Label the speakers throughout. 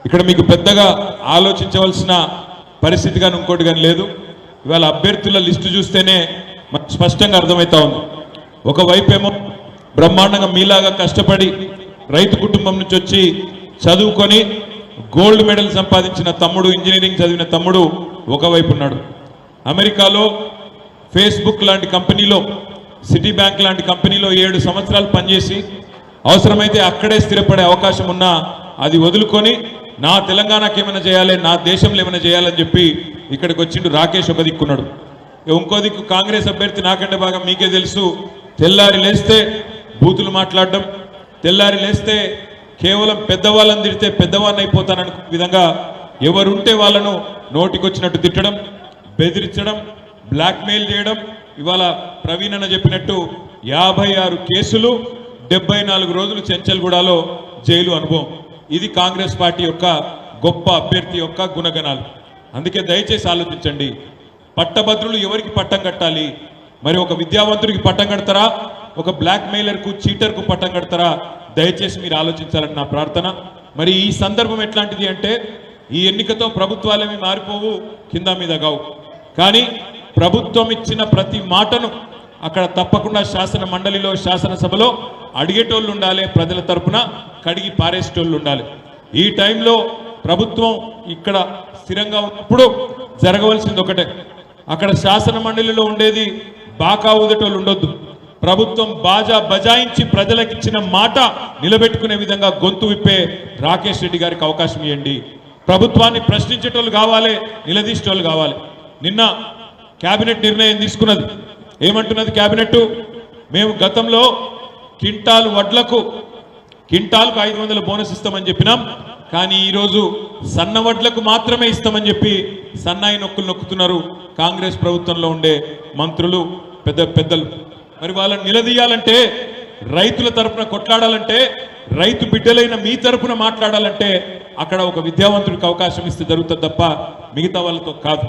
Speaker 1: ఇక్కడ మీకు పెద్దగా ఆలోచించవలసిన పరిస్థితి కానీ ఇంకోటి కానీ లేదు. ఇవాళ అభ్యర్థుల లిస్టు చూస్తేనే స్పష్టంగా అర్థమవుతా ఉంది. ఒకవైపేమో బ్రహ్మాండంగా మీలాగా కష్టపడి రైతు కుటుంబం నుంచి వచ్చి చదువుకొని గోల్డ్ మెడల్ సంపాదించిన తమ్ముడు, ఇంజనీరింగ్ చదివిన తమ్ముడు ఒకవైపు ఉన్నాడు. అమెరికాలో ఫేస్బుక్ లాంటి కంపెనీలో, సిటీ బ్యాంక్ లాంటి కంపెనీలో 7 సంవత్సరాలు పనిచేసి అవసరమైతే అక్కడే స్థిరపడే అవకాశం ఉన్నా అది వదులుకొని నా తెలంగాణకి ఏమైనా చేయాలి, నా దేశంలో ఏమైనా చేయాలని చెప్పి ఇక్కడికి వచ్చిండు. రాకేష్ ఒక దిక్కున్నాడు, ఇంకో దిక్కు కాంగ్రెస్ అభ్యర్థి నాకంటే బాగా మీకే తెలుసు. తెల్లారి లేస్తే బూతులు మాట్లాడడం, తెల్లారి లేస్తే కేవలం పెద్దవాళ్ళని తిడితే పెద్దవాళ్ళని అయిపోతానని విధంగా ఎవరుంటే వాళ్ళను నోటికొచ్చినట్టు తిట్టడం, బెదిరించడం, బ్లాక్మెయిల్ చేయడం. ఇవాళ ప్రవీణ్ అన్న చెప్పినట్టు 56 కేసులు, 74 రోజులు చెంచల్గూడలో జైలు అనుభవం. ఇది కాంగ్రెస్ పార్టీ యొక్క గొప్ప అభ్యర్థి యొక్క గుణగణాలు. అందుకే దయచేసి ఆలోచించండి, పట్టభద్రులు ఎవరికి పట్టం కట్టాలి? మరి ఒక విద్యావంతుడికి పట్టం కడతారా, ఒక బ్లాక్ మెయిలర్కు, చీటర్కు పట్టం కడతారా? దయచేసి మీరు ఆలోచించాలని నా ప్రార్థన. మరి ఈ సందర్భం ఎట్లాంటిది అంటే, ఈ ఎన్నికతో ప్రభుత్వాలేమి మారిపోవు, కింద మీద కావు. కానీ ప్రభుత్వం ఇచ్చిన ప్రతి మాటను అక్కడ తప్పకుండా శాసన మండలిలో, శాసనసభలో అడిగేటోళ్ళు ఉండాలి, ప్రజల తరపున కడిగి పారేసేటోళ్ళు ఉండాలి. ఈ టైంలో ప్రభుత్వం ఇక్కడ స్థిరంగా ఉన్నప్పుడు జరగవలసింది ఒకటే, అక్కడ శాసన మండలిలో ఉండేది బాకా ఊదేటోళ్ళు ఉండొద్దు. ప్రభుత్వం బాజా బజాయించి ప్రజలకు ఇచ్చిన మాట నిలబెట్టుకునే విధంగా గొంతు విప్పే రాకేష్ రెడ్డి గారికి అవకాశం ఇవ్వండి. ప్రభుత్వాన్ని ప్రశ్నించేటోళ్ళు కావాలి, నిలదీసేటోళ్ళు కావాలి. నిన్న కేబినెట్ నిర్ణయం తీసుకున్నది. ఏమంటున్నది కేబినెట్? మేము గతంలో క్వింటాల్ వడ్లకు క్వింటాల్కు 500 బోనస్ ఇస్తామని చెప్పినాం, కానీ ఈరోజు సన్న వడ్లకు మాత్రమే ఇస్తామని చెప్పి సన్నాయి నొక్కులు నొక్కుతున్నారు కాంగ్రెస్ ప్రభుత్వంలో ఉండే మంత్రులు, పెద్దలు. మరి వాళ్ళని నిలదీయాలంటే, రైతుల తరపున కొట్లాడాలంటే, రైతు బిడ్డలైన మీ తరపున మాట్లాడాలంటే అక్కడ ఒక విద్యావంతుడికి అవకాశం ఇస్తే జరుగుతుంది తప్ప మిగతా వాళ్ళతో కాదు.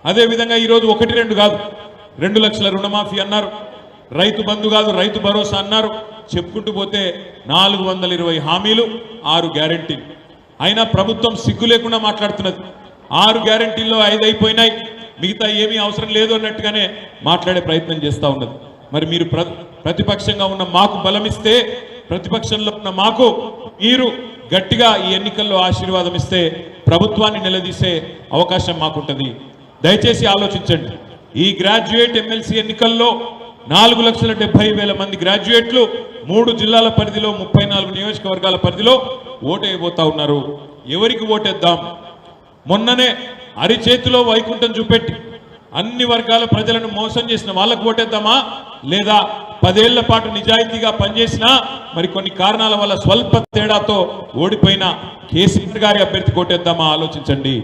Speaker 1: అదేవిధంగా ఈరోజు 1-2 కాదు, 2 లక్షల రుణమాఫీ అన్నారు, రైతు బంధు కాదు రైతు భరోసా అన్నారు. చెప్పుకుంటూ పోతే 420 హామీలు, 6 గ్యారెంటీలు. అయినా ప్రభుత్వం సిగ్గు లేకుండా మాట్లాడుతున్నది. 6 గ్యారెంటీల్లో 5 అయిపోయినాయి, మిగతా ఏమీ అవసరం లేదు అన్నట్టుగానే మాట్లాడే ప్రయత్నం చేస్తూ ఉన్నది. మరి మీరు ప్రతిపక్షంగా ఉన్న మాకు బలమిస్తే, ప్రతిపక్షంలో ఉన్న మాకు మీరు గట్టిగా ఈ ఎన్నికల్లో ఆశీర్వాదం ఇస్తే ప్రభుత్వాన్ని నిలదీసే అవకాశం మాకుంటుంది. దయచేసి ఆలోచించండి. ఈ గ్రాడ్యుయేట్ ఎమ్మెల్సీ ఎన్నికల్లో 4,70,000 మంది గ్రాడ్యుయేట్లు 3 జిల్లాల పరిధిలో, 34 నియోజకవర్గాల పరిధిలో ఓటేయబోతా ఉన్నారు. ఎవరికి ఓటేద్దాం? మొన్ననే అరిచేతిలో వైకుంఠం చూపెట్టి అన్ని వర్గాల ప్రజలను మోసం చేసిన వాళ్ళకు ఓటేద్దామా, లేదా 10 ఏళ్ల పాటు నిజాయితీగా పనిచేసినా మరి కొన్ని కారణాల వల్ల స్వల్ప తేడాతో ఓడిపోయిన కేసీఆర్ గారి అభ్యర్థి ఓటేద్దామా? ఆలోచించండి.